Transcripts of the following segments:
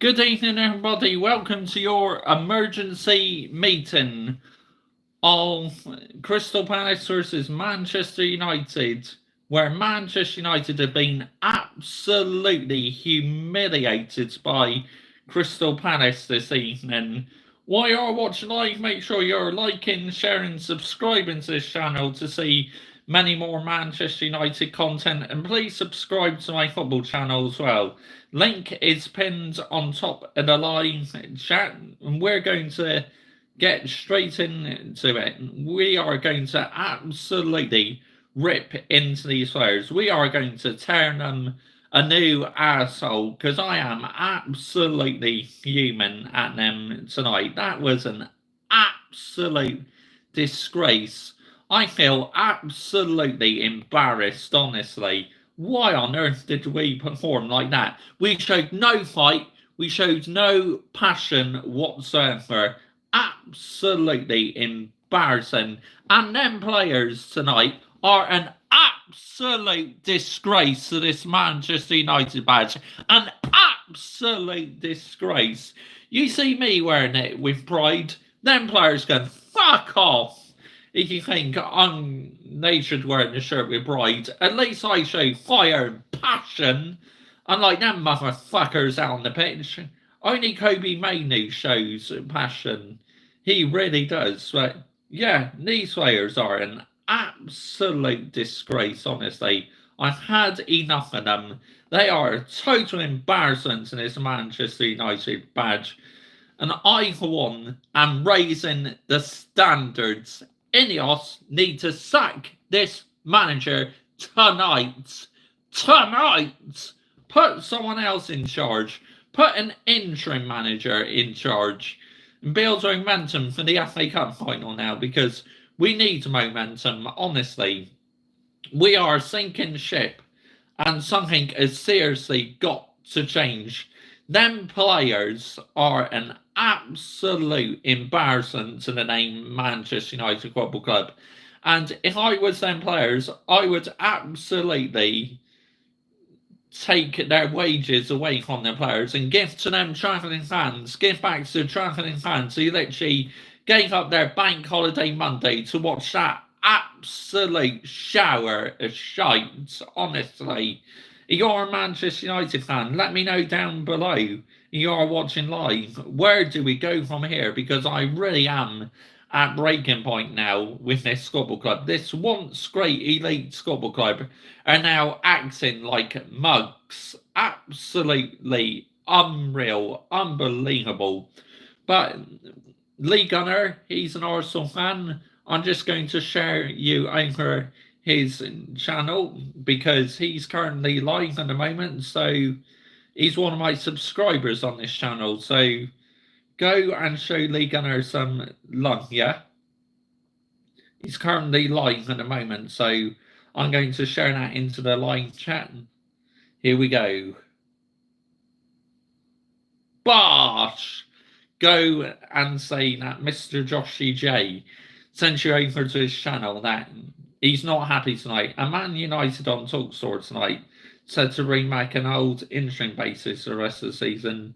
Good evening, everybody. Welcome to your emergency meeting of Crystal Palace versus Manchester United, where Manchester United have been absolutely humiliated by Crystal Palace this evening. While you're watching live, make sure you're liking, sharing, subscribing to this channel to see many more Manchester United content, and please subscribe to my football channel as well. Link is pinned on top of the live chat, and we're going to get straight into it. We are going to absolutely rip into these players. We are going to turn them a new asshole because I am absolutely fuming at them tonight. That was an absolute disgrace. I feel absolutely embarrassed, honestly. Why on earth did we perform like that? We showed no fight, we showed no passion whatsoever. Absolutely embarrassing. And them players tonight are an absolute disgrace to this Manchester United badge. An absolute disgrace. You see me wearing it with pride. Them players going, fuck off. If you think they should wear the shirt with pride, at least I show fire and passion. Unlike them motherfuckers out on the pitch. Only Kobe Mainoo shows passion. He really does. But yeah, these players are an absolute disgrace, honestly. I've had enough of them. They are a total embarrassment to this Manchester United badge. And I, for one, am raising the standards. Ineos need to sack this manager tonight. Tonight! Put someone else in charge. Put an interim manager in charge. And build momentum for the FA Cup final now, because we need momentum, honestly. We are a sinking ship, and something has seriously got to change. Them players are an absolute embarrassment to the name Manchester United Football Club. And if I was them players, I would absolutely take their wages away from their players and give to them travelling fans, give back to travelling fans who literally gave up their bank holiday Monday to watch that absolute shower of shite, honestly. If you're a Manchester United fan, let me know down below. You are watching live. Where do we go from here? Because I really am at breaking point now with this football club. This once great elite football club are now acting like mugs. Absolutely unreal, unbelievable. But Lee Gunner, he's an Arsenal fan. I'm just going to share you over his channel because he's currently live at the moment. So he's one of my subscribers on this channel. So go and show Lee Gunner some love, yeah? He's currently live at the moment, so I'm going to share that into the live chat. Here we go. Bosh! Go and say that Mr. Joshy J sent you over to his channel that he's not happy tonight. A Man United on Talkstore tonight said to bring back an old interim basis the rest of the season.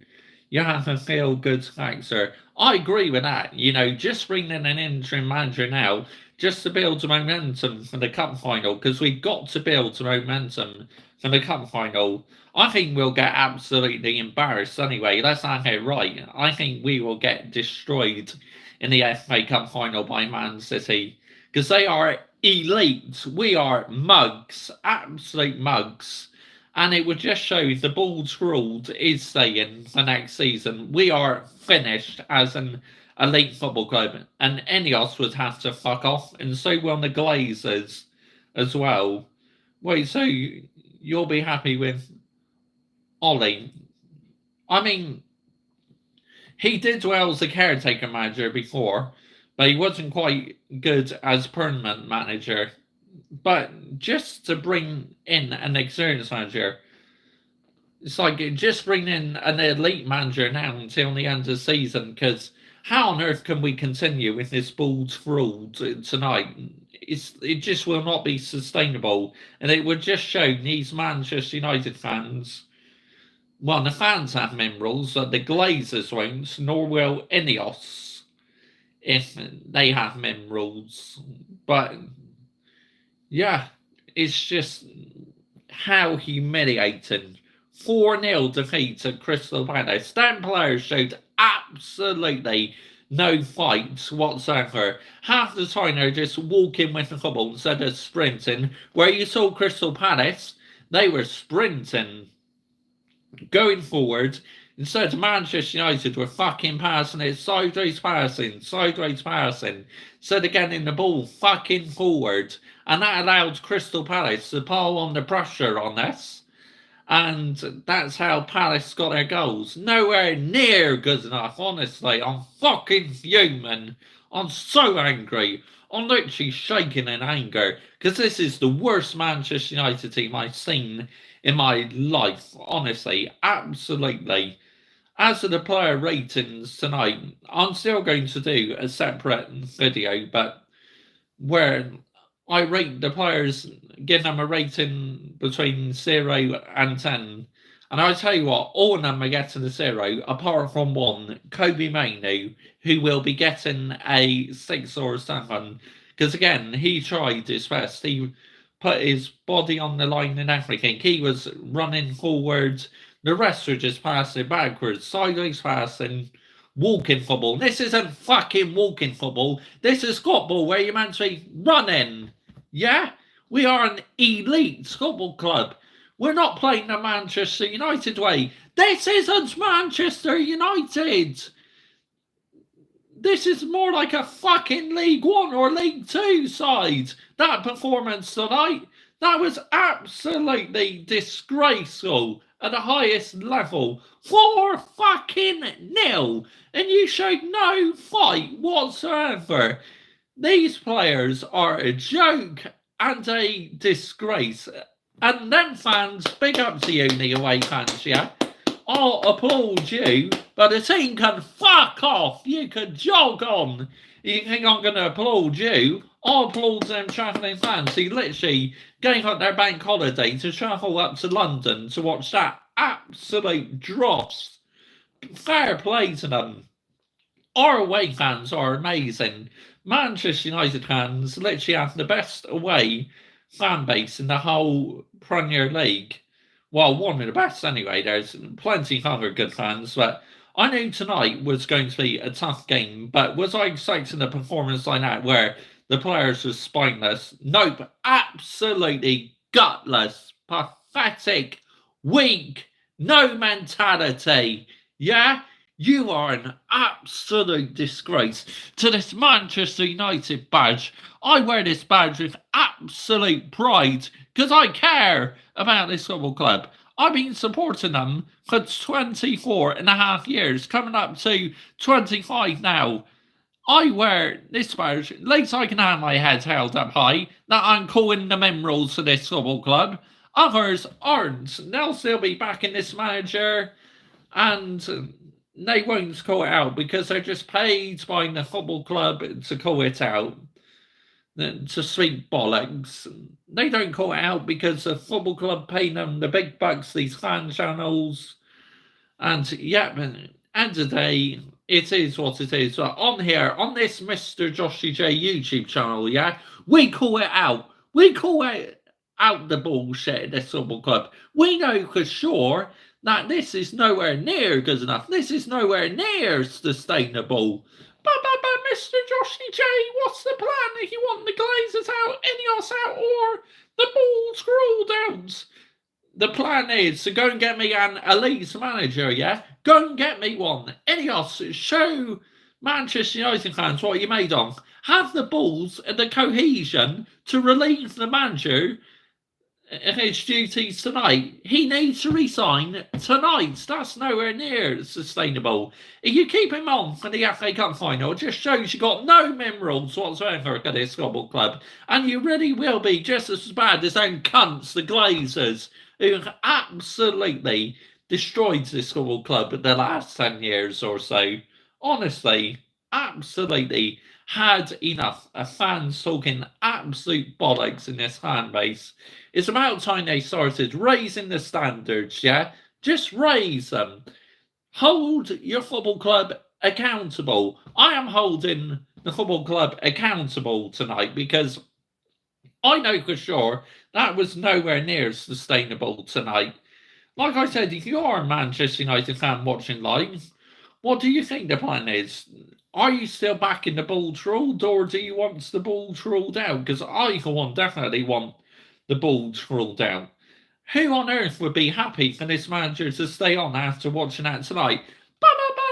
You have a feel good factor. I agree with that. You know, just bring in an interim manager now just to build momentum for the cup final, because we've got to build momentum for the cup final. I think we'll get absolutely embarrassed anyway. Let's not get it right. I think we will get destroyed in the FA Cup final by Man City because they are elite. We are mugs, absolute mugs. And it would just show the ball's ruled is saying for next season. We are finished as an elite football club. And Ineos would have to fuck off. And so will the Glazers as well. Wait, so you'll be happy with Ollie? I mean, he did well as a caretaker manager before, but he wasn't quite good as permanent manager. But just to bring in an experienced manager, it's like just bring in an elite manager now until the end of the season, because how on earth can we continue with this Bulls rule tonight? It just will not be sustainable, and it would just show these Manchester United fans Well, the fans have minerals, but the Glazers won't, nor will Ineos if they have minerals. But yeah, it's just how humiliating. 4-0 defeat at Crystal Palace. Them players showed absolutely no fight whatsoever. Half the time they're just walking with the football instead of sprinting. Where you saw Crystal Palace, they were sprinting, going forward. Instead, Manchester United were fucking passing it, sideways passing, sideways passing. Instead of getting the ball fucking forward. And that allowed Crystal Palace to pile on the pressure on us. And that's how Palace got their goals. Nowhere near good enough, honestly. I'm fucking fuming. I'm so angry. I'm literally shaking in anger. Because this is the worst Manchester United team I've seen in my life. Honestly, absolutely. As for the player ratings tonight, I'm still going to do a separate video, but where I rate the players, give them a rating between 0 and 10. And I tell you what, all of them are getting a 0, apart from one, Kobe Mainu, who will be getting a 6 or a 7. Because again, he tried his best. He put his body on the line and everything. He was running forward. The rest were just passing backwards, sideways passing, walking football. This isn't fucking walking football. This is football where you're meant to be running. Yeah? We are an elite football club. We're not playing the Manchester United way. This isn't Manchester United. This is more like a fucking League One or League Two side. That performance tonight, that was absolutely disgraceful at the highest level. 4-0. And you showed no fight whatsoever. These players are a joke and a disgrace. And them fans, big up to you, the away fans, yeah? I'll applaud you, but the team can fuck off. You can jog on. You think I'm going to applaud you? I'll applaud them travelling fans who literally gave up their bank holiday to travel up to London to watch that absolute dross. Fair play to them. Our away fans are amazing. Manchester United fans literally have the best away fan base in the whole Premier League. Well, one of the best anyway. There's plenty of other good fans, but I knew tonight was going to be a tough game. But was I expecting a performance like that where the players were spineless? Nope, absolutely gutless, pathetic, weak, no mentality. Yeah? You are an absolute disgrace to this Manchester United badge. I wear this badge with absolute pride because I care about this football club. I've been supporting them for 24 and a half years, coming up to 25 now. I wear this badge, at least I can have my head held up high, that I'm calling the minerals to this football club. Others aren't. They'll still be backing this manager, and they won't call it out because they're just paid by the football club to call it out, to sweep bollocks. They don't call it out because the football club pay them the big bucks, these fan channels. And yeah, end of the day, it is what it is. But on here, on this Mr. Joshy J YouTube channel, yeah, we call it out. We call it out the bullshit at this football club. We know for sure that this is nowhere near good enough. This is nowhere near sustainable. But, Mr. Joshy J, what's the plan if you want the Glazers out, Ineos out, or the Bulls rolled out? The plan is to go and get me an elite manager, yeah? Go and get me one. Ineos, show Manchester United fans what you made of. Have the balls and the cohesion to relieve the manager his duties tonight. He needs to resign tonight. That's nowhere near sustainable. If you keep him on for the FA Cup final, it just shows you got no minerals whatsoever at this football club. And you really will be just as bad as them cunts, the Glazers, who absolutely destroyed this football club in the last 10 years or so. Honestly, absolutely had enough of fans talking absolute bollocks in this fan base. It's about time they started raising the standards, yeah? Just raise them. Hold your football club accountable. I am holding the football club accountable tonight because I know for sure that was nowhere near sustainable tonight. Like I said, if you are a Manchester United fan watching live, what do you think the plan is? Are you still backing the ball ruled, or do you want the ball ruled out? Because I, for one, definitely want the ball ruled out. Who on earth would be happy for this manager to stay on after watching that tonight? But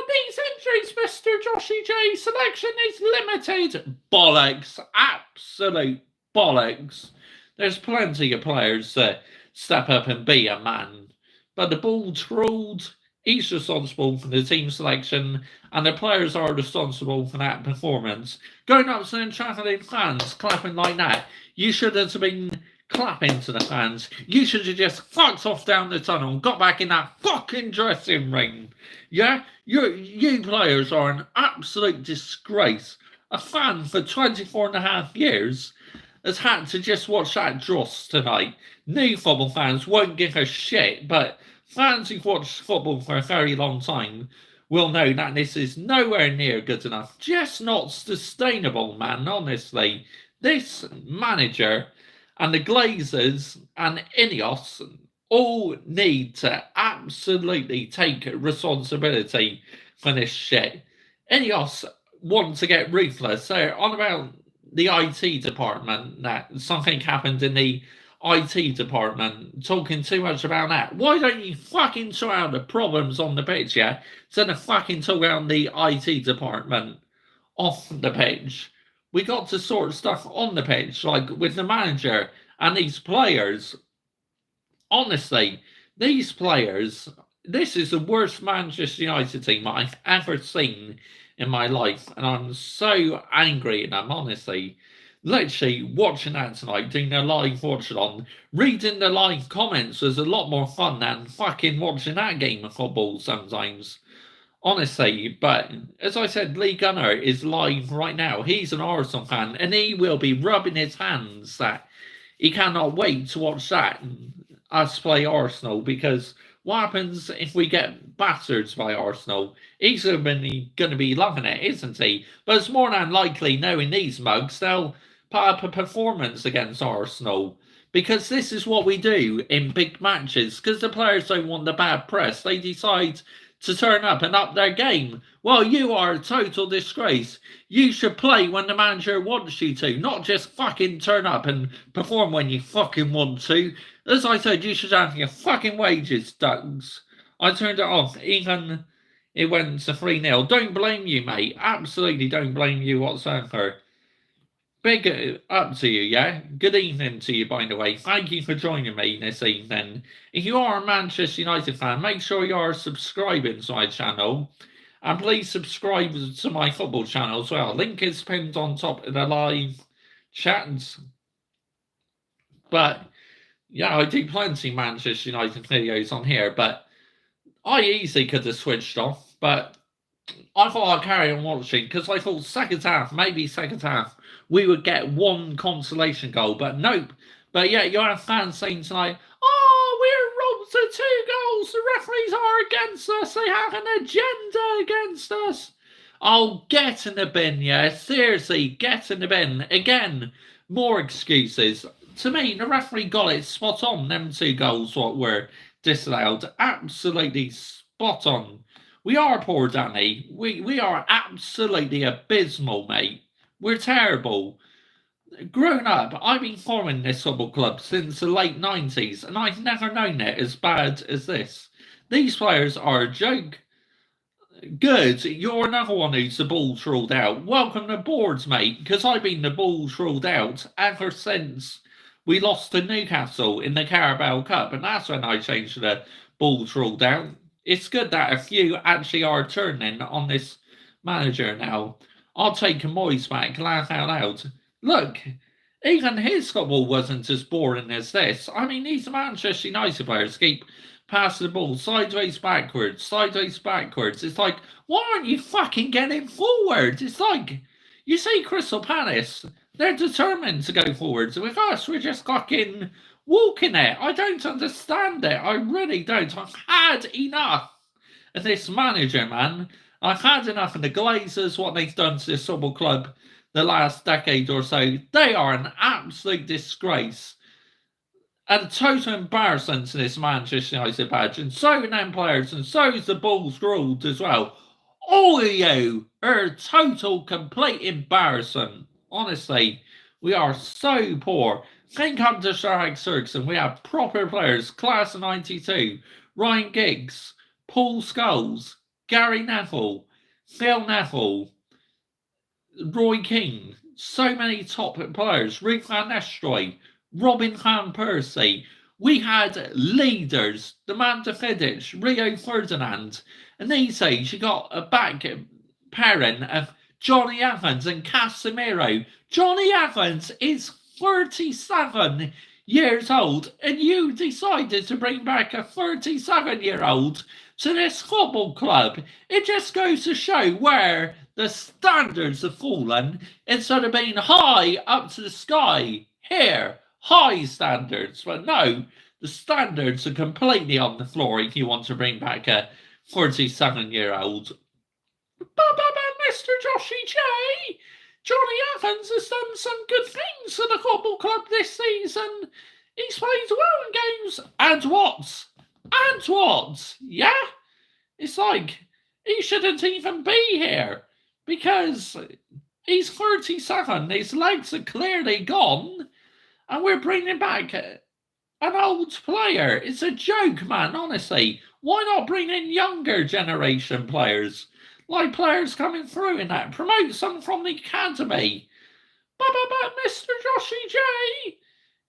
these injuries, Mr. Joshy J. Selection is limited. Bollocks. Absolute bollocks. There's plenty of players to step up and be a man. But the ball's ruled. He's responsible for the team selection, and the players are responsible for that performance. Going up to the travelling fans, clapping like that. You should have been clapping to the fans. You should have just fucked off down the tunnel and got back in that fucking dressing ring. Yeah? You players are an absolute disgrace. A fan for 24 and a half years has had to just watch that dross tonight. New football fans won't give a shit, but fans who've watched football for a very long time will know that this is nowhere near good enough. Just not sustainable, man, honestly. This manager and the Glazers and Ineos all need to absolutely take responsibility for this shit. Ineos want to get ruthless. They're on about the IT department, that something happened in the IT department, talking too much about that. Why don't you fucking sort out the problems on the pitch, yeah? Instead of fucking talking about the IT department off the pitch. We got to sort stuff on the pitch, like with the manager and these players. Honestly, these players, this is the worst Manchester United team I've ever seen in my life, and I'm so angry at them, honestly. Literally watching that tonight, doing a live watch on, reading the live comments was a lot more fun than fucking watching that game of football sometimes. Honestly, but as I said, Lee Gunner is live right now. He's an Arsenal fan, and he will be rubbing his hands that he cannot wait to watch that us play Arsenal, because what happens if we get battered by Arsenal? He's going to be loving it, isn't he? But it's more than likely, knowing these mugs, they'll put up a performance against Arsenal, because this is what we do in big matches. Because the players don't want the bad press, they decide to turn up and up their game. Well, you are a total disgrace. You should play when the manager wants you to, not just fucking turn up and perform when you fucking want to. As I said, you should have your fucking wages, Dugs. I turned it off, even it went to 3-0. Don't blame you, mate. Absolutely don't blame you whatsoever. Big up to you, yeah? Good evening to you, by the way. Thank you for joining me this evening. If you are a Manchester United fan, make sure you are subscribing to my channel. And please subscribe to my football channel as well. Link is pinned on top of the live chat. But, yeah, I do plenty of Manchester United videos on here, but I easily could have switched off. But I thought I'd carry on watching, because I thought second half, we would get one consolation goal, but nope. But yeah, you have fans saying tonight, oh, we're robbed of 2 goals. The referees are against us. They have an agenda against us. Oh, get in the bin, yeah. Seriously, get in the bin. Again, more excuses. To me, the referee got it spot on. Them 2 goals what were disallowed. Absolutely spot on. We are poor, Danny. We are absolutely abysmal, mate. We're terrible. Grown up, I've been following this football club since the late 90s, and I've never known it as bad as this. These players are a joke. Good, you're another one who's the ball's ruled out. Welcome to boards, mate, because I've been the ball's ruled out ever since we lost to Newcastle in the Carabao Cup, and that's when I changed to the ball's ruled out. It's good that a few actually are turning on this manager now. I'll take Moyes back, laugh out loud. Look, even his football wasn't as boring as this. I mean, these Manchester United players keep passing the ball sideways, backwards. It's like, why aren't you fucking getting forward? It's like, you see Crystal Palace, they're determined to go forwards. With us, we're just fucking walking it. I don't understand it. I really don't. I've had enough of this manager, man. I've had enough of the Glazers, what they've done to this football club the last decade or so. They are an absolute disgrace and a total embarrassment to this Manchester United badge. And so are them players, and so is the Bulls ruled as well. All of you are a total, complete embarrassment. Honestly, we are so poor. Think under Sir Alex Ferguson, we have proper players, class of 92, Ryan Giggs, Paul Scholes, Gary Neville, Phil Neville, Roy Keane, so many top players, Rick Van Nistelrooy, Robin van Persie. We had leaders, the man to Vidic, Rio Ferdinand, and these days you got a back pairing of Johnny Evans and Casemiro. Johnny Evans is 37 years old, and you decided to bring back a 37-year-old to this football club. It just goes to show where the standards have fallen instead of being high up to the sky. Here, high standards, but no, the standards are completely on the floor if you want to bring back a 47-year-old. But Mr. Joshy J, Johnny Evans has done some good things for the football club this season. He's played well in games. And what? And what? Yeah? It's like he shouldn't even be here because he's 37. His legs are clearly gone. And we're bringing back an old player. It's a joke, man, honestly. Why not bring in younger generation players? Like players coming through in that. Promote some from the academy. But Mr. Joshy J,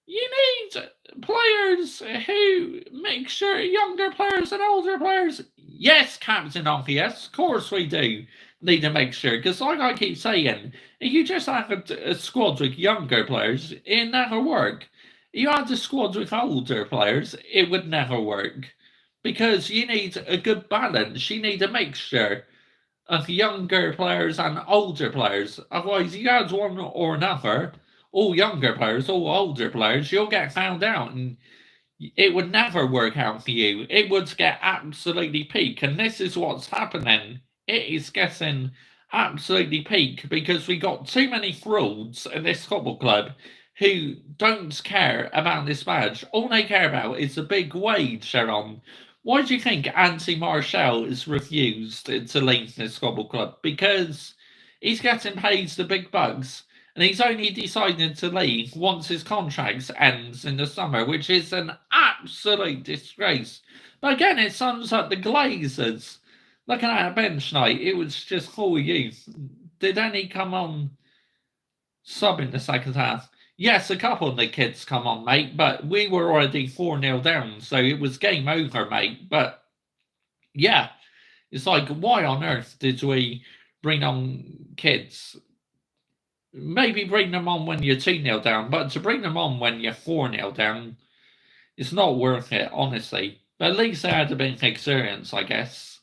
you need players who mixture younger players and older players. Yes, Captain Obvious, of course we do need a mixture. Because like I keep saying, if you just have a squad with younger players, it never work. If you had a squad with older players, it would never work. Because you need a good balance. You need a mixture of younger players and older players. Otherwise, you had one or another, all younger players, all older players, you'll get found out and it would never work out for you. It would get absolutely peak. And this is what's happening. It is getting absolutely peak because we got too many frauds in this football club who don't care about this badge. All they care about is the big wage they're on. Why do you think Anthony Martial is refused to leave this football club? Because he's getting paid the big bucks, and he's only decided to leave once his contract ends in the summer, which is an absolute disgrace. But again, it sums up the Glazers. Looking at a bench night, it was just full youth. Did any come on sub in the second half? Yes, a couple of the kids come on, mate, but we were already 4-0 down, so it was game over, mate. But yeah, it's like, why on earth did we bring on kids? Maybe bring them on when you're 2-0 down, but to bring them on when you're 4-0 down, it's not worth it, honestly. But at least they had a bit of experience, I guess.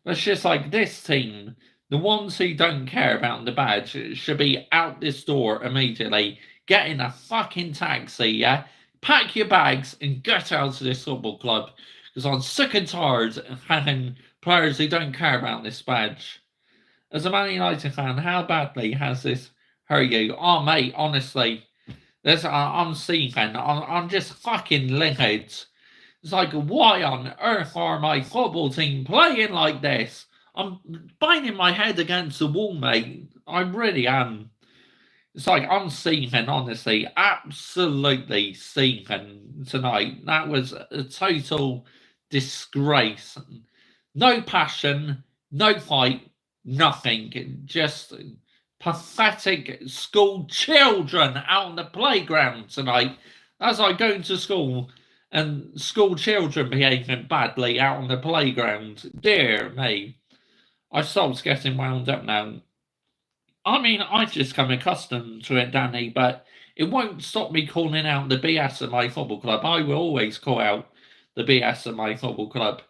But it's just like this team, the ones who don't care about the badge should be out this door immediately. Get in a fucking taxi, yeah? Pack your bags and get out of this football club. Because I'm sick and tired of having players who don't care about this badge. As a Man United fan, how badly has this hurt you? Oh, mate, honestly, I'm seething. I'm just fucking livid. It's like, why on earth are my football team playing like this? I'm banging my head against the wall, mate. I really am. It's like I'm seething, honestly, absolutely seething tonight. That was a total disgrace. No passion, no fight, nothing. Just pathetic school children out on the playground tonight. As I go to school and school children behaving badly out on the playground. Dear me. I stopped getting wound up now. I mean, I've just come accustomed to it, Danny, but it won't stop me calling out the BS at my football club. I will always call out the BS at my football club.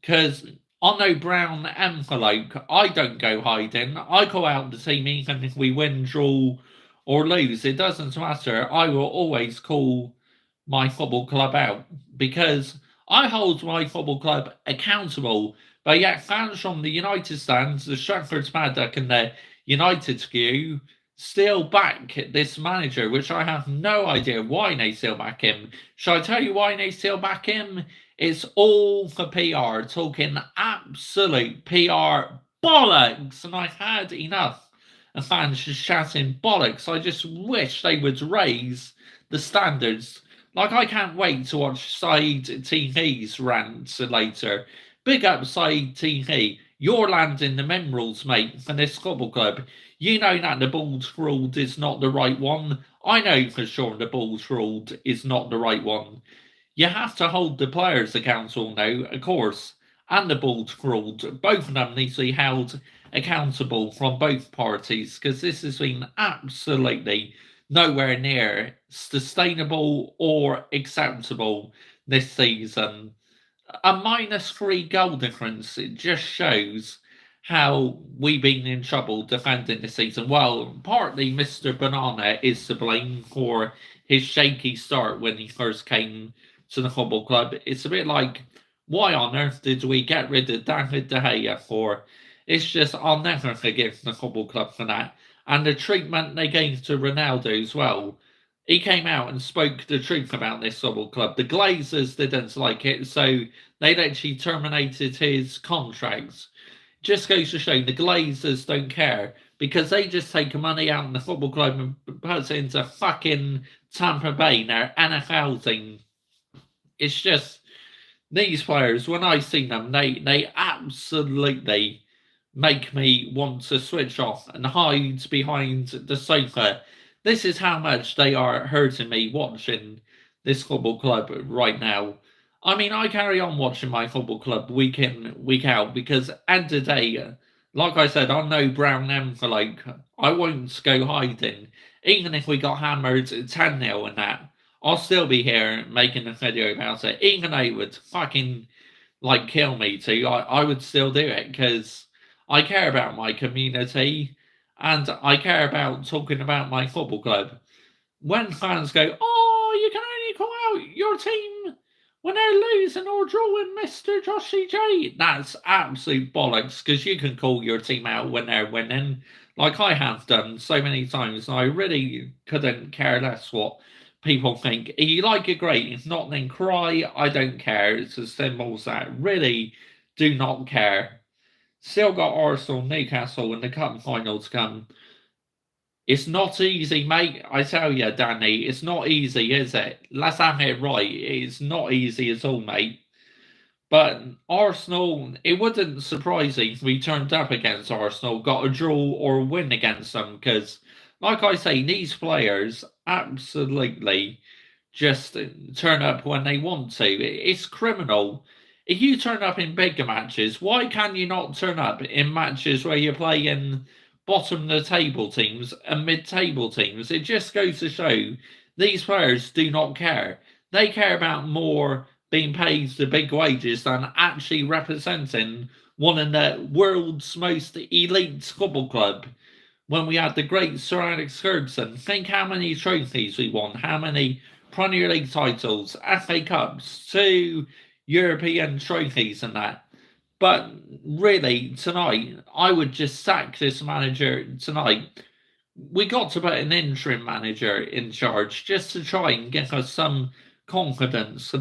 Because on no brown envelope, I don't go hiding. I call out the team even if we win, draw, or lose. It doesn't matter. I will always call my football club out because I hold my football club accountable. But yet, fans from the United stands, the Stratford Paddock, and the United skew still back this manager, which I have no idea why they still back him. Shall I tell you why they still back him? It's all for PR, talking absolute PR bollocks, and I've had enough of fans just shouting bollocks. I just wish they would raise the standards. Like, I can't wait to watch Saeed TV's rant later. Big up Saeed TV. You're landing the minerals, mate, for this football club. You know that the Bulls ruled is not the right one. I know for sure the Bulls ruled is not the right one. You have to hold the players accountable now, of course, and the Bulls ruled. Both of them need to be held accountable from both parties because this has been absolutely nowhere near sustainable or acceptable this season. A -3 goal difference, it just shows how we've been in trouble defending this season. Well, partly Mr. Banana is to blame for his shaky start when he first came to the football club. It's a bit like, why on earth did we get rid of David De Gea for? It's just, I'll never forgive the football club for that. And the treatment they gave to Ronaldo as well. He came out and spoke the truth about this football club. The Glazers didn't like it, so they actually terminated his contracts. Just goes to show the Glazers don't care because they just take money out of the football club and put it into fucking Tampa Bay, their NFL team. It's just these players, when I see them, they absolutely make me want to switch off and hide behind the sofa. This is how much they are hurting me watching this football club right now. I mean, I carry on watching my football club week in, week out because end of the day, like I said, I'm no brown envelope. I won't go hiding. Even if we got hammered 10-0 and that, I'll still be here making a video about it. Even though it would fucking like kill me to, I would still do it because I care about my community and I care about talking about my football club. When fans go, oh, you can only call out your team when they're losing or drawing, Mr. Joshy J, that's absolute bollocks because you can call your team out when they're winning, like I have done so many times. And I really couldn't care less what people think. If you like it, great. If not, then cry. I don't care. It's as simple as that. Really do not care. Still got Arsenal, Newcastle, and the cup final to come. It's not easy, mate. I tell you, Danny, it's not easy, is it? Let's have it right. It's not easy at all, mate. But Arsenal, it wouldn't surprise me if we turned up against Arsenal, got a draw or a win against them, because, like I say, these players absolutely just turn up when they want to. It's criminal. If you turn up in bigger matches, why can you not turn up in matches where you're playing bottom of the table teams and mid table teams? It just goes to show these players do not care. They care about more being paid the big wages than actually representing one of the world's most elite football club. When we had the great Sir Alex Ferguson, think how many trophies we won, how many Premier League titles, FA Cups, 2 European trophies and that. But really, tonight, I would just sack this manager tonight. We got to put an interim manager in charge just to try and get us some confidence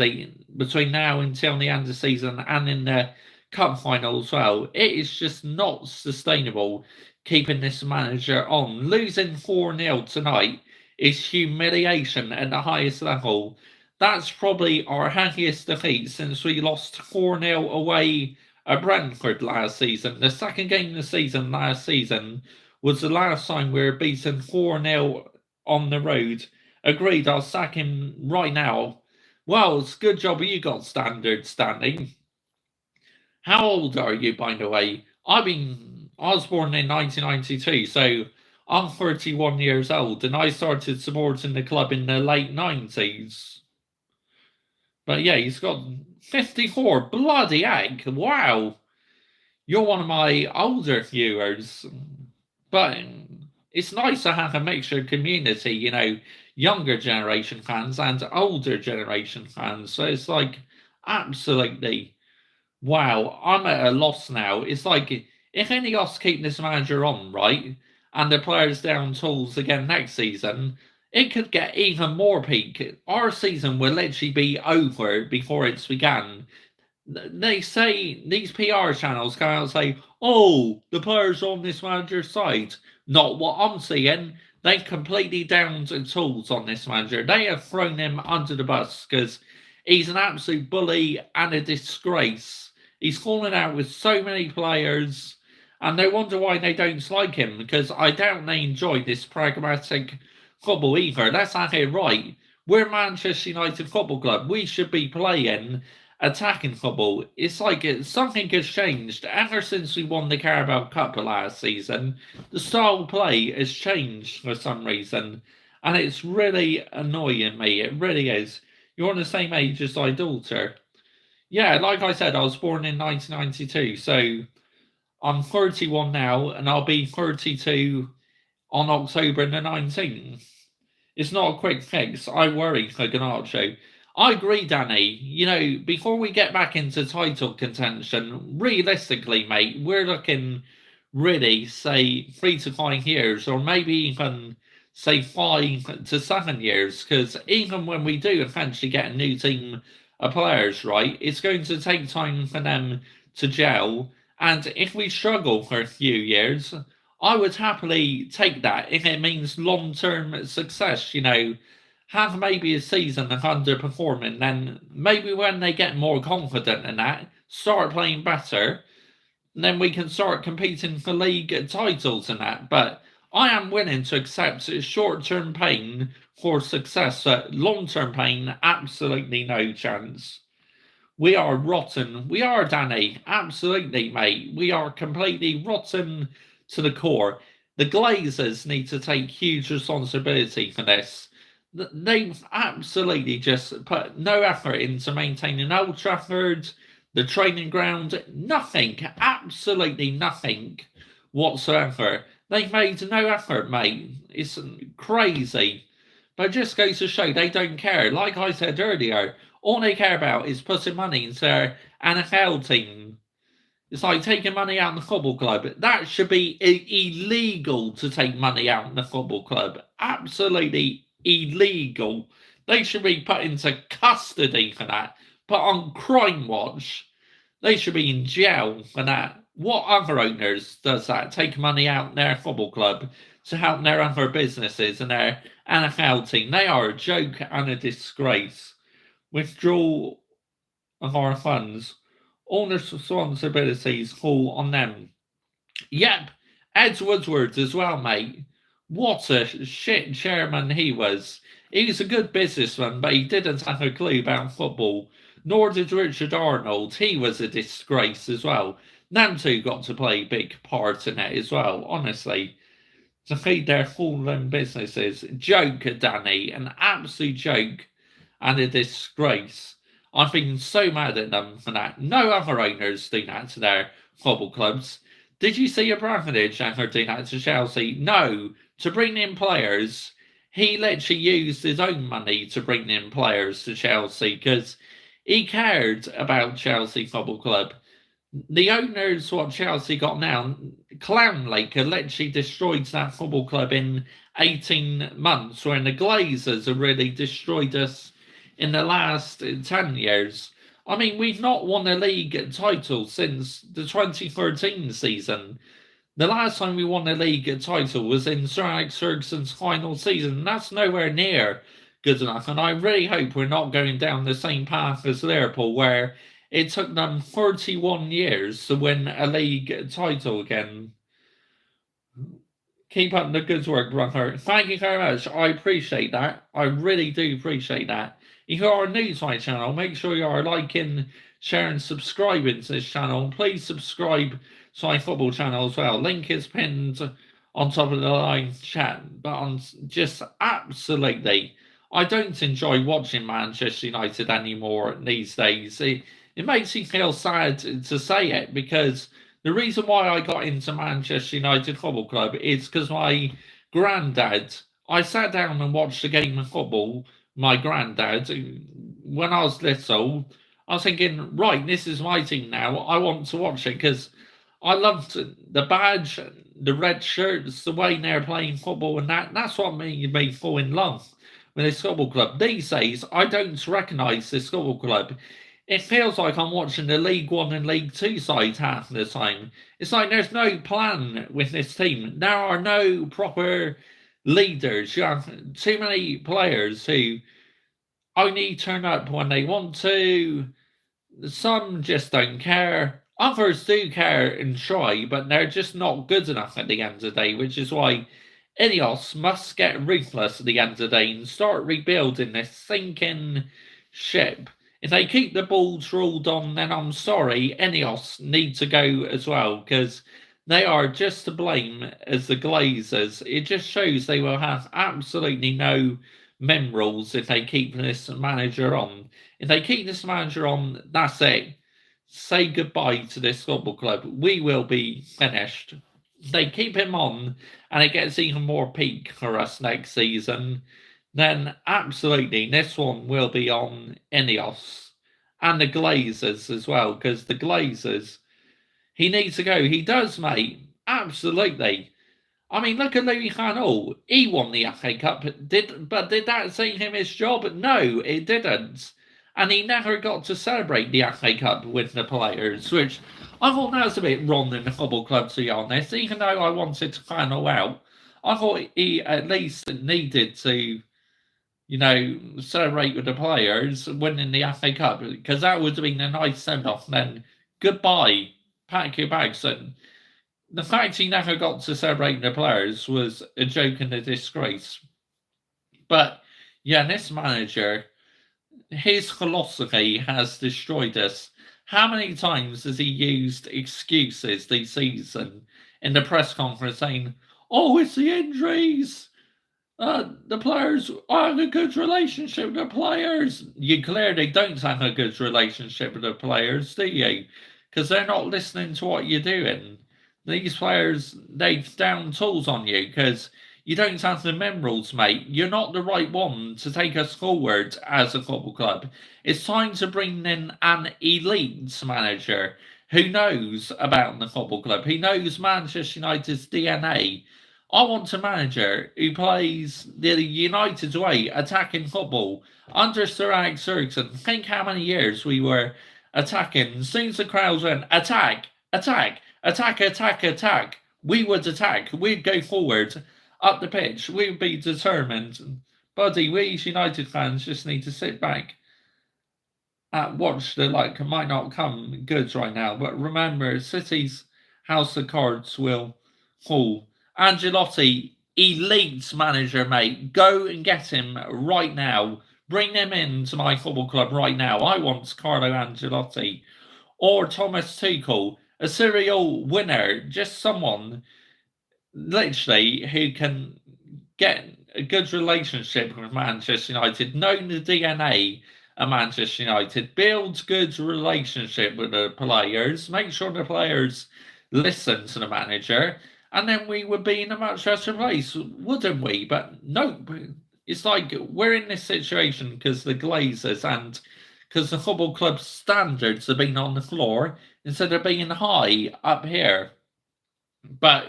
between now until the end of the season and in the cup final as well. It is just not sustainable keeping this manager on. Losing 4-0 tonight is humiliation at the highest level. That's probably our heaviest defeat since we lost 4-0 away at Brentford last season. The second game of the season last season was the last time we were beaten 4-0 on the road. Agreed, I'll sack him right now. Well, it's a good job you got standards, Stanley. How old are you, by the way? I was born in 1992, so I'm 31 years old, and I started supporting the club in the late 90s. But yeah, he's got 54. Bloody heck. Wow. You're one of my older viewers. But it's nice to have a mixture community, younger generation fans and older generation fans. So it's like absolutely wow. I'm at a loss now. It's like if Ineos keep this manager on, right, and the players down tools again next season, it could get even more peak. Our season will literally be over before it's begun. They say these PR channels come out and say, "Oh, the players on this manager's side." Not what I'm seeing. They completely downed the tools on this manager. They have thrown him under the bus because he's an absolute bully and a disgrace. He's fallen out with so many players, and they wonder why they don't like him because I doubt they enjoy this pragmatic football either. Let's have it right. We're Manchester United Football Club. We should be playing attacking football. It's like something has changed ever since we won the Carabao Cup last season. The style of play has changed for some reason, and it's really annoying me. It really is. You're on the same age as my daughter. Yeah, like I said, I was born in 1992, so I'm 31 now, and I'll be 32 on October the 19th. It's not a quick fix. I worry for Garnacho. I agree, Danny. Before we get back into title contention, realistically, mate, we're looking really, say, 3 to 5 years, or maybe even, say, 5 to 7 years, because even when we do eventually get a new team of players, right, it's going to take time for them to gel. And if we struggle for a few years, I would happily take that if it means long term success. Have maybe a season of underperforming, then maybe when they get more confident in that, start playing better, then we can start competing for league titles and that. But I am willing to accept short term pain for success. Long term pain, absolutely no chance. We are rotten. We are, Danny. Absolutely, mate. We are completely rotten to the core. The Glazers need to take huge responsibility for this. They've absolutely just put no effort into maintaining Old Trafford, the training ground, nothing, absolutely nothing whatsoever. They've made no effort, mate. It's crazy. But it just goes to show they don't care. Like I said earlier, all they care about is putting money into their NFL team. It's like taking money out of the football club. That should be illegal to take money out of the football club. Absolutely illegal. They should be put into custody for that. Put on crime watch. They should be in jail for that. What other owners does that? Take money out of their football club to help their other businesses and their NFL team. They are a joke and a disgrace. Withdrawal of our funds. All the responsibilities fall on them. Yep, Ed Woodward as well, mate. What a shit chairman he was. He was a good businessman, but he didn't have a clue about football. Nor did Richard Arnold. He was a disgrace as well. Them two got to play a big part in it as well, honestly. To feed their fallen businesses. Joke, Danny. An absolute joke. And a disgrace. I've been so mad at them for that. No other owners do that to their football clubs. Did you see Abramovich ever do that to Chelsea? No. To bring in players, he literally used his own money to bring in players to Chelsea because he cared about Chelsea Football Club. The owners, what Chelsea got now, Clown Lake literally destroyed that football club in 18 months, when the Glazers have really destroyed us in the last 10 years. I mean, we've not won a league title since the 2013 season. The last time we won a league title was in Sir Alex Ferguson's final season. That's nowhere near good enough, and I really hope we're not going down the same path as Liverpool, where it took them 31 years to win a league title again. Keep up the good work, brother. Thank you very much. I appreciate that. I really do appreciate that. If you are new to my channel, make sure you are liking, sharing, subscribing to this channel. Please subscribe to my football channel as well. Link is pinned on top of the live chat. But I'm just absolutely, I don't enjoy watching Manchester United anymore these days. It makes me feel sad to say it, because the reason why I got into Manchester United Football Club is because my granddad I sat down and watched a game of football. My granddad, when I was little, I was thinking, right, this is my team now. I want to watch it because I loved the badge, the red shirts, the way they're playing football, and that's what made me fall in love with this football club. These days, I don't recognise this football club. It feels like I'm watching the League One and League Two side half the time. It's like there's no plan with this team. There are no proper leaders. You have too many players who only turn up when they want to. Some just don't care. Others do care and try, but they're just not good enough at the end of the day, which is why Ineos must get ruthless at the end of the day and start rebuilding this sinking ship. If they keep the balls ruled on, then I'm sorry, Ineos need to go as well, because they are just to blame as the Glazers. It just shows they will have absolutely no minerals if they keep this manager on. If they keep this manager on, that's it. Say goodbye to this football club. We will be finished. If they keep him on and it gets even more peak for us next season, then absolutely this one will be on Ineos and the Glazers as well, because the Glazers, he needs to go. He does, mate. Absolutely. I mean, look at Louis van Gaal. He won the FA Cup. Did that save him his job? No, it didn't. And he never got to celebrate the FA Cup with the players, which I thought that was a bit wrong in the football club, to be honest. Even though I wanted to Van Gaal out, I thought he at least needed to, celebrate with the players winning the FA Cup, because that would have been a nice send off. Then goodbye, pack your bags. And the fact he never got to celebrate the players was a joke and a disgrace. But yeah, this manager, his philosophy has destroyed us. How many times has he used excuses this season in the press conference saying, "Oh, it's the injuries. The players, I have a good relationship with the players." You clearly don't have a good relationship with the players, do you? Because they're not listening to what you're doing. These players, they down tools on you because you don't have the minerals, mate. You're not the right one to take us forward as a football club. It's time to bring in an elite manager who knows about the football club, who knows Manchester United's DNA. I want a manager who plays the United way, attacking football. Under Sir Alex Ferguson, think how many years we were attacking. As soon as the crowds went, attack, attack, attack, attack, attack, we would attack. We'd go forward up the pitch. We'd be determined. Buddy, we as United fans just need to sit back and watch the luck. It might not come good right now, but remember, City's house of cards will fall. Ancelotti, elite manager, mate. Go and get him right now. Bring him into my football club right now. I want Carlo Ancelotti or Thomas Tuchel, a serial winner, just someone literally who can get a good relationship with Manchester United, know the DNA of Manchester United, build good relationship with the players, make sure the players listen to the manager, and then we would be in a much better place, wouldn't we? But no, it's like we're in this situation because the Glazers and because the football club's standards have been on the floor instead of being high up here. But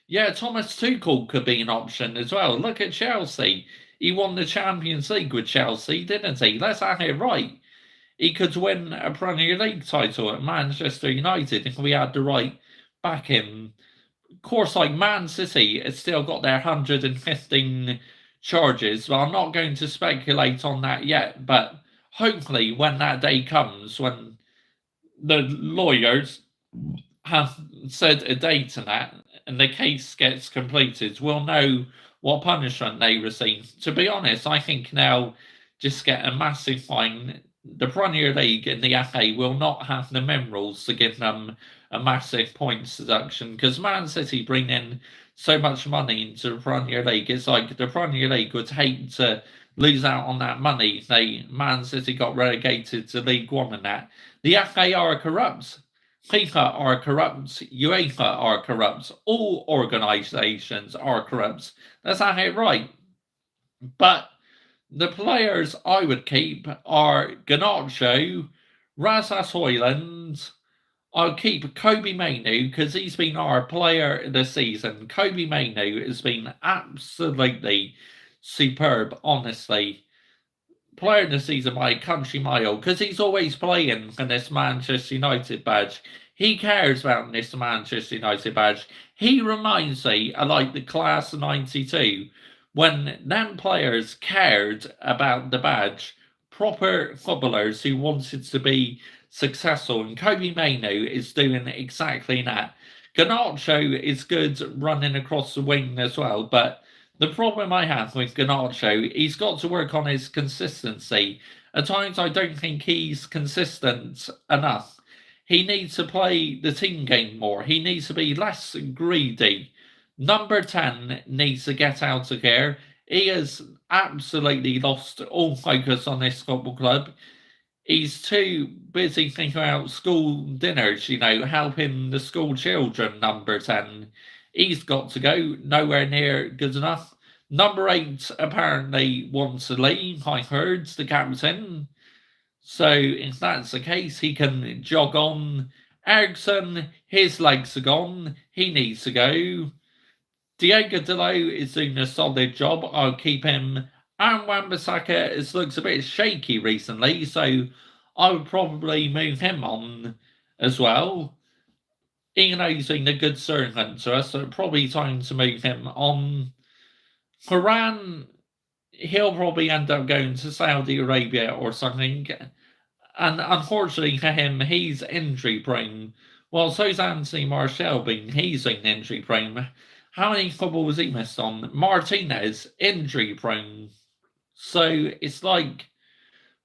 yeah, Thomas Tuchel could be an option as well. Look at Chelsea. He won the Champions League with Chelsea, didn't he? Let's have it right. He could win a Premier League title at Manchester United if we had the right backing. Of course, like Man City, it's still got their 115 charges, but I'm not going to speculate on that yet. But hopefully, when that day comes, when the lawyers have said a date to that and the case gets completed, we'll know what punishment they receive. To be honest, I think now just get a massive fine. The Premier League and the FA will not have the minerals to give them a massive points deduction because Man City bring in so much money into the Premier League. It's like the Premier League would hate to lose out on that money. Man City got relegated to League One and that. The FA are corrupt. FIFA are corrupt. UEFA are corrupt. All organisations are corrupt. Let's have it right. But the players I would keep are Ganacho, Razas Hoyland. I'll keep Kobe Mainu because he's been our player this season. Kobe Mainu has been absolutely superb, honestly. Player of the season by a country mile because he's always playing in this Manchester United badge. He cares about this Manchester United badge. He reminds me of like the class of '92 when them players cared about the badge. Proper footballers who wanted to be successful, and Kobe Mainu is doing exactly that. Garnacho is good running across the wing as well, but the problem I have with Garnacho, he's got to work on his consistency. At times, I don't think he's consistent enough. He needs to play the team game more. He needs to be less greedy. Number 10 needs to get out of here. He has absolutely lost all focus on this football club. He's too busy thinking about school dinners, helping the school children, number 10. He's got to go, nowhere near good enough. Number 8 apparently wants to leave, I heard, the captain. So if that's the case, he can jog on. Ericsson, his legs are gone. He needs to go. Diego Dalot is doing a solid job. I'll keep him. And Wan-Bissaka looks a bit shaky recently, so I would probably move him on as well. Even though he's been a good servant to us, so probably time to move him on. Haran, he'll probably end up going to Saudi Arabia or something. And unfortunately for him, he's injury prone. Well, so's Anthony Martial he's been injury prone. How many footballs he missed on? Martinez, injury prone. So it's like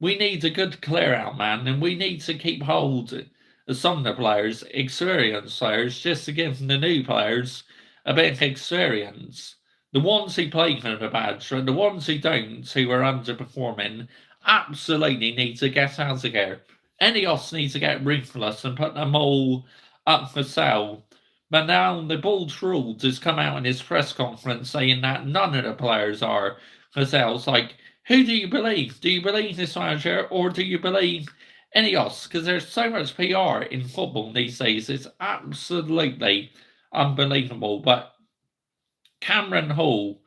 we need a good clear out man, and we need to keep hold of some of the players, experienced players, just to give the new players a bit of experience. The ones who play for the badge and the ones who don't, who are underperforming, absolutely need to get out of here. Enios needs to get ruthless and put them all up for sale. But now the Bulls Ruled has come out in his press conference saying that none of the players are for sale. It's like, who do you believe? Do you believe this manager or do you believe Enios? Because there's so much PR in football these days. It's absolutely unbelievable. But Cameron Hall,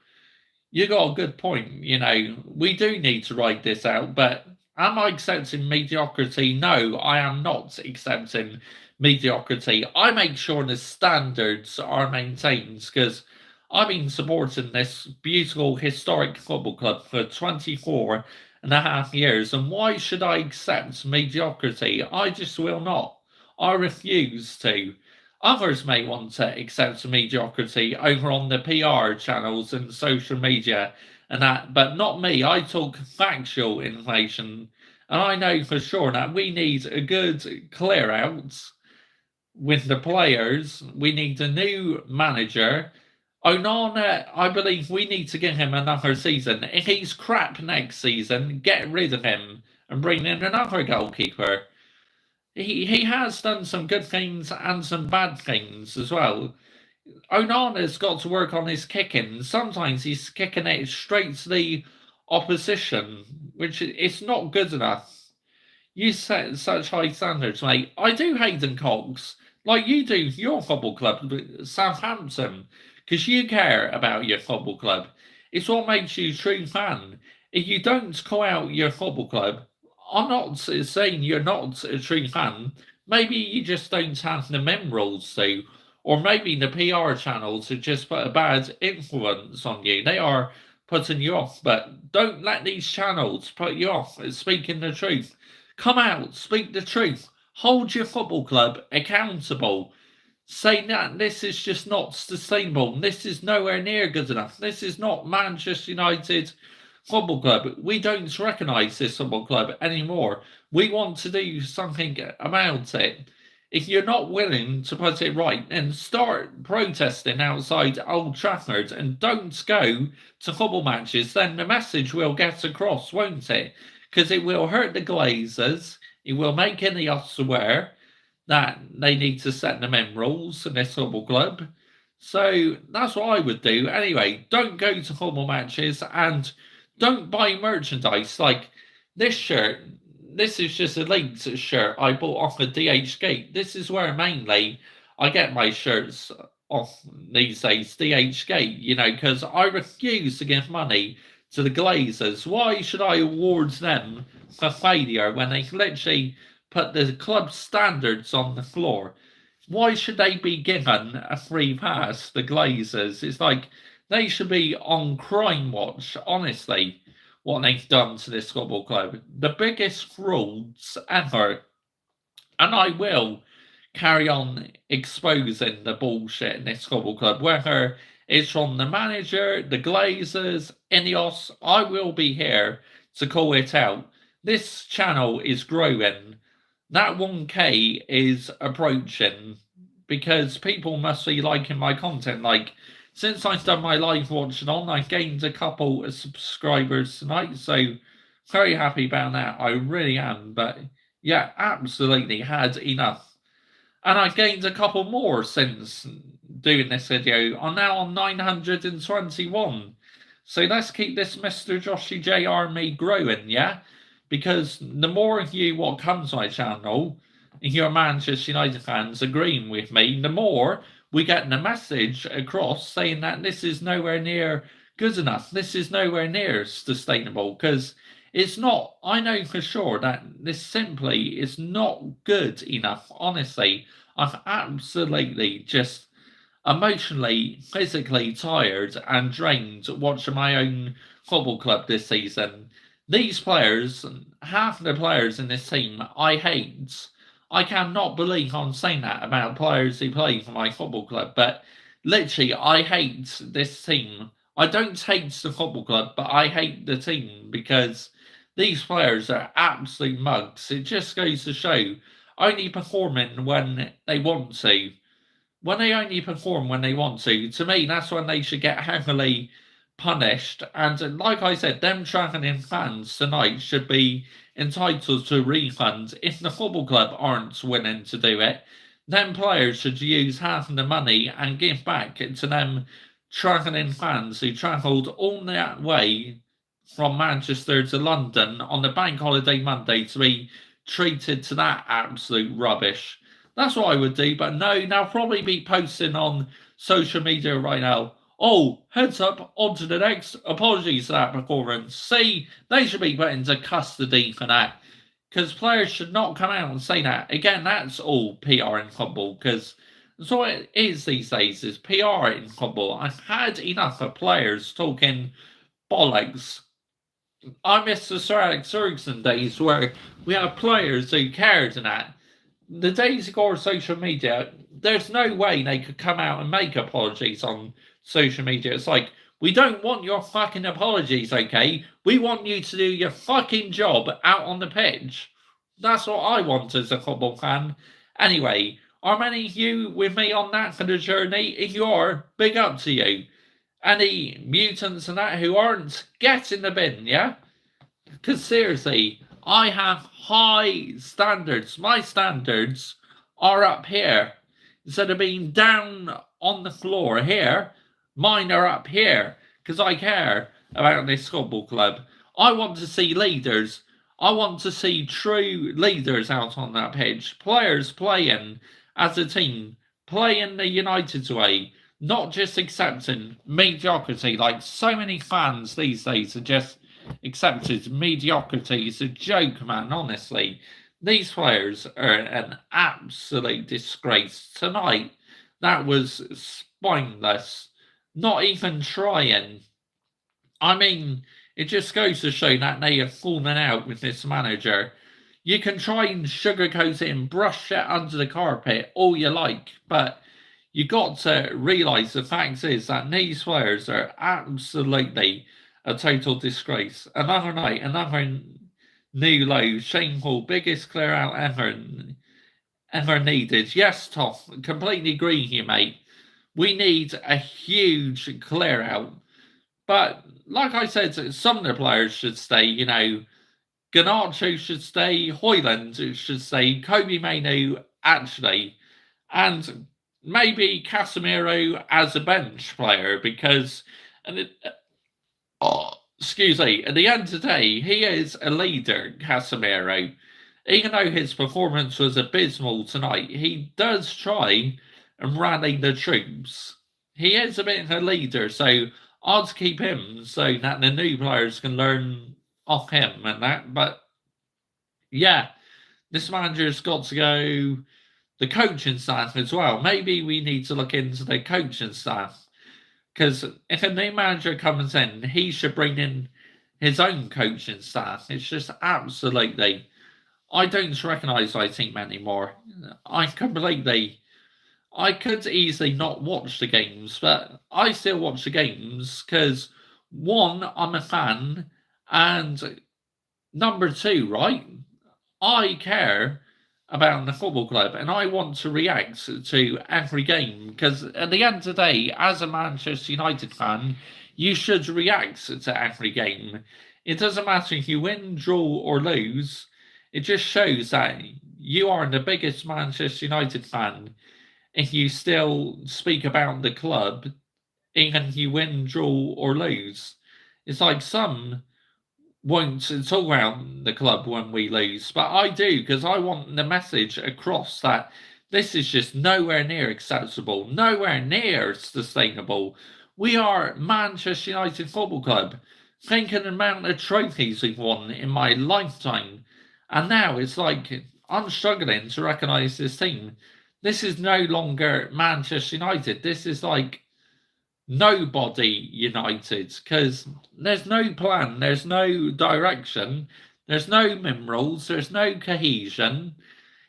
you got a good point. We do need to ride this out, but am I accepting mediocrity? No, I am not accepting mediocrity. I make sure the standards are maintained because I've been supporting this beautiful historic football club for 24 and a half years, and why should I accept mediocrity? I just will not. I refuse to. Others may want to accept mediocrity over on the PR channels and social media and that, but not me. I talk factual information, and I know for sure that we need a good clear out with the players. We need a new manager. Onana, I believe we need to give him another season. If he's crap next season, get rid of him and bring in another goalkeeper. He has done some good things and some bad things as well. Onana's got to work on his kicking. Sometimes he's kicking it straight to the opposition, which it's not good enough. You set such high standards, mate. I do Hayden Cox, like you do your football club, Southampton, because you care about your football club. It's what makes you a true fan. If you don't call out your football club, I'm not saying you're not a true fan. Maybe you just don't have the minerals to, or maybe the PR channels have just put a bad influence on you. They are putting you off, but don't let these channels put you off speaking the truth. Come out, speak the truth. Hold your football club accountable. Say that this is just not sustainable. This is nowhere near good enough. This is not Manchester United Football Club. We don't recognise this football club anymore. We want to do something about it. If you're not willing to put it right, then start protesting outside Old Trafford and don't go to football matches. Then the message will get across, won't it? Because it will hurt the Glazers. It will make Ineos aware that they need to set the men rules in this football club. So that's what I would do. Anyway, don't go to football matches and Don't buy merchandise like this shirt. This is just a Leeds shirt I bought off of DHgate. This is where mainly I get my shirts off these days, DHgate, because I refuse to give money to the Glazers. Why should I award them for failure when they literally put the club standards on the floor? Why should they be given a free pass, the Glazers? It's like they should be on crime watch, honestly, what they've done to this football club. The biggest frauds ever. And I will carry on exposing the bullshit in this football club, whether it's from the manager, the Glazers, Ineos. I will be here to call it out. This channel is growing. That 1K is approaching because people must be liking my content. Like, since I've done my live watching on, I've gained a couple of subscribers tonight, so very happy about that. I really am. But yeah, absolutely had enough. And I gained a couple more since doing this video. I'm now on 921. So let's keep this Mr. Joshy J Army growing, yeah? Because the more of you what comes to my channel, your Manchester United fans agreeing with me, the more we get the message across saying that this is nowhere near good enough. This is nowhere near sustainable because it's not. I know for sure that this simply is not good enough. Honestly, I'm absolutely just emotionally, physically tired and drained watching my own football club this season. These players, half the players in this team, I hate. I cannot believe I'm saying that about players who play for my football club, but literally, I hate this team. I don't hate the football club, but I hate the team because these players are absolute mugs. It just goes to show only performing when they want to. When they only perform when they want to me, that's when they should get heavily punished. And like I said, them travelling fans tonight should be entitled to a refund. If the football club aren't willing to do it, then players should use half of the money and give back to them travelling fans who travelled all that way from Manchester to London on the bank holiday Monday to be treated to that absolute rubbish. That's what I would do, but no, they'll probably be posting on social media right now. Oh, heads up, on to the next. Apologies for that performance. See, they should be put into custody for that. Because players should not come out and say that. Again, that's all PR in football, because that's what it is these days, is PR in football. I've had enough of players talking bollocks. I miss the Sir Alex Ferguson days where we have players who cared and that. The days ago of social media, there's no way they could come out and make apologies on social media. It's like, we don't want your fucking apologies, okay? We want you to do your fucking job out on the pitch. That's what I want as a football fan. Anyway, are many of you with me on that for the journey? If you are, big up to you. Any mutants and that who aren't, get in the bin, yeah? Because seriously, I have high standards. My standards are up here. Instead of being down on the floor here, mine are up here. Because I care about this football club. I want to see leaders. I want to see true leaders out on that pitch. Players playing as a team. Playing the United way. Not just accepting mediocrity like so many fans these days are just accepted mediocrity. Is a joke, man, honestly. These players are an absolute disgrace. Tonight, that was spineless. Not even trying. I mean, it just goes to show that they have fallen out with this manager. You can try and sugarcoat it and brush it under the carpet all you like, but you got to realise the fact is that these players are absolutely a total disgrace. Another night, another new low, shameful, biggest clear out ever needed. Yes, Toff, completely agree here, mate. We need a huge clear out. But like I said, some of the players should stay, Garnacho should stay, Hoyland should stay, Kobe Mainu, actually. And maybe Casemiro as a bench player because and it, excuse me, at the end of the day, he is a leader, Casemiro. Even though his performance was abysmal tonight, he does try and rally the troops. He is a bit of a leader, so I'd keep him so that the new players can learn off him and that. But yeah, this manager's got to go. The coaching staff as well. Maybe we need to look into the coaching staff because if a new manager comes in, he should bring in his own coaching staff. It's just absolutely. I don't recognise my team anymore. I completely. I could easily not watch the games, but I still watch the games because one, I'm a fan, and number two, right? I care about the football club and I want to react to every game because at the end of the day, as a Manchester United fan, you should react to every game. It doesn't matter if you win, draw, or lose, it just shows that you are the biggest Manchester United fan if you still speak about the club, even if you win, draw, or lose. It's like some won't talk about the club when we lose, but I do because I want the message across that this is just nowhere near acceptable, nowhere near sustainable. We are Manchester United Football Club. Think of the amount of trophies we've won in my lifetime, and now it's like I'm struggling to recognise this team. This is no longer Manchester United. This is like nobody united because there's no plan, there's no direction, there's no minerals, there's no cohesion.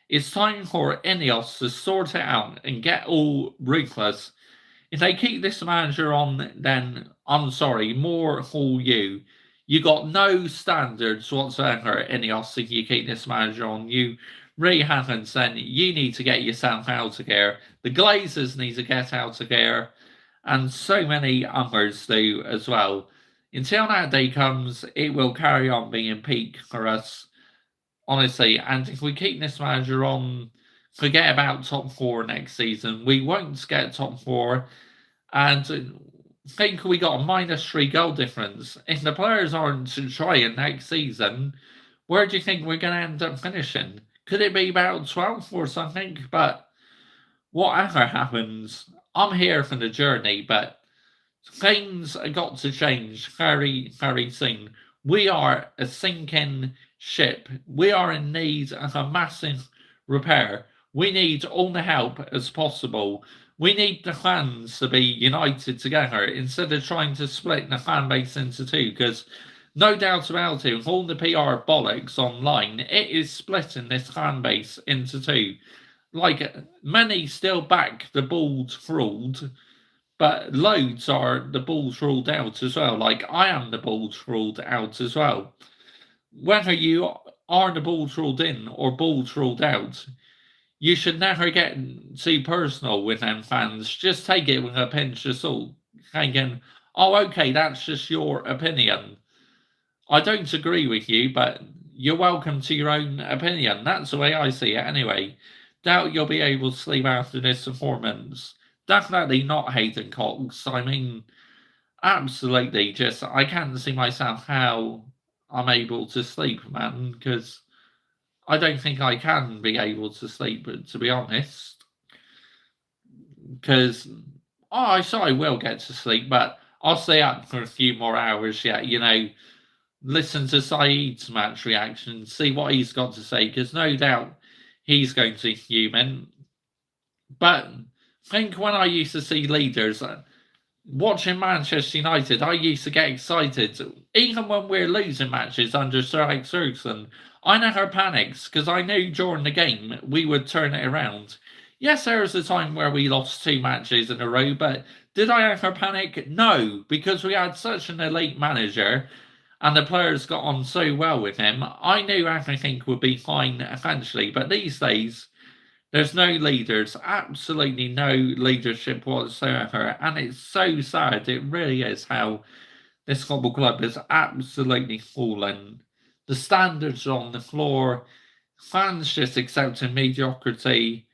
It's time for Ineos to sort it out and get all ruthless. If they keep this manager on, then I'm sorry, more for you. You got no standards whatsoever, Ineos, if you keep this manager on. You really haven't, then you need to get yourself out of here. The Glazers need to get out of here and so many others do as well. Until that day comes, it will carry on being peak for us, honestly. And if we keep this manager on, forget about top four next season. We won't get top four, and think we got a -3 goal difference. If the players aren't trying next season, where do you think we're going to end up finishing? Could it be about 12th or something? But whatever happens, I'm here for the journey, but things have got to change very, very soon. We are a sinking ship. We are in need of a massive repair. We need all the help as possible. We need the fans to be united together instead of trying to split the fan base into two, because no doubt about it, with all the PR bollocks online, it is splitting this fan base into two. Like, many still back the bald fraud, but loads are the bald ruled out as well. Like, I am the bald ruled out as well. Whether you are the bald ruled in or bald ruled out, you should never get too personal with them fans. Just take it with a pinch of salt. Thinking, oh, okay, that's just your opinion. I don't agree with you, but you're welcome to your own opinion. That's the way I see it anyway. Doubt you'll be able to sleep after this performance. Definitely not Hayden Cox. I mean, absolutely just, I can't see myself how I'm able to sleep, man, because I don't think I can be able to sleep, to be honest. Because, oh, I will get to sleep, but I'll stay up for a few more hours yet, listen to Saeed's match reaction, see what he's got to say, because no doubt he's going to be human. But think when I used to see leaders, watching Manchester United, I used to get excited. Even when we're losing matches under Sir Alex Ferguson, I never panicked because I knew during the game we would turn it around. Yes, there was a time where we lost 2 matches in a row, but did I ever panic? No, because we had such an elite manager and the players got on so well with him. I knew everything would be fine eventually, but these days, there's no leaders, absolutely no leadership whatsoever, and it's so sad. It really is how this football club has absolutely fallen. The standards are on the floor, fans just accepting mediocrity.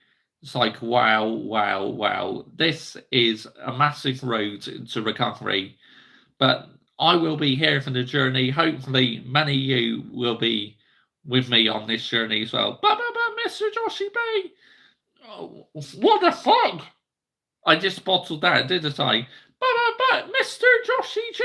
It's like, wow, wow, wow. This is a massive road to recovery. But I will be here for the journey. Hopefully, many of you will be with me on this journey as well. But, Mr. Joshy B, oh, what the fuck? I just bottled that, didn't I? But, Mr. Joshy J,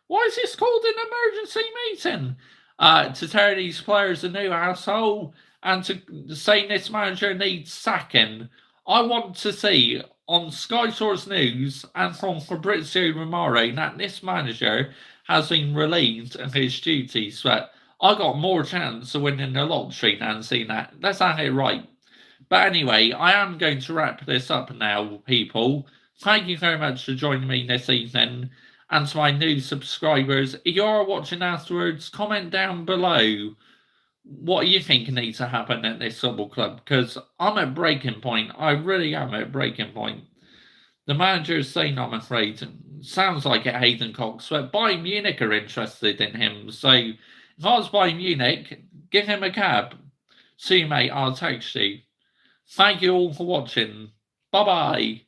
why is this called an emergency meeting? To tell these players a new asshole and to say this manager needs sacking. I want to see on Sky Sports News and from Fabrizio Romano that this manager has been relieved of his duties, but I got more chance of winning the lottery than seeing that. Let's have it right. But anyway, I am going to wrap this up now, people. Thank you very much for joining me this evening. And to my new subscribers, if you are watching afterwards, comment down below what you think needs to happen at this football club. Because I'm at breaking point. I really am at breaking point. The manager is saying, I'm afraid, sounds like it, Hayden Cox, but Bayern Munich are interested in him. So if I was Bayern Munich, give him a cab. See you, mate. I'll text you. Thank you all for watching. Bye bye.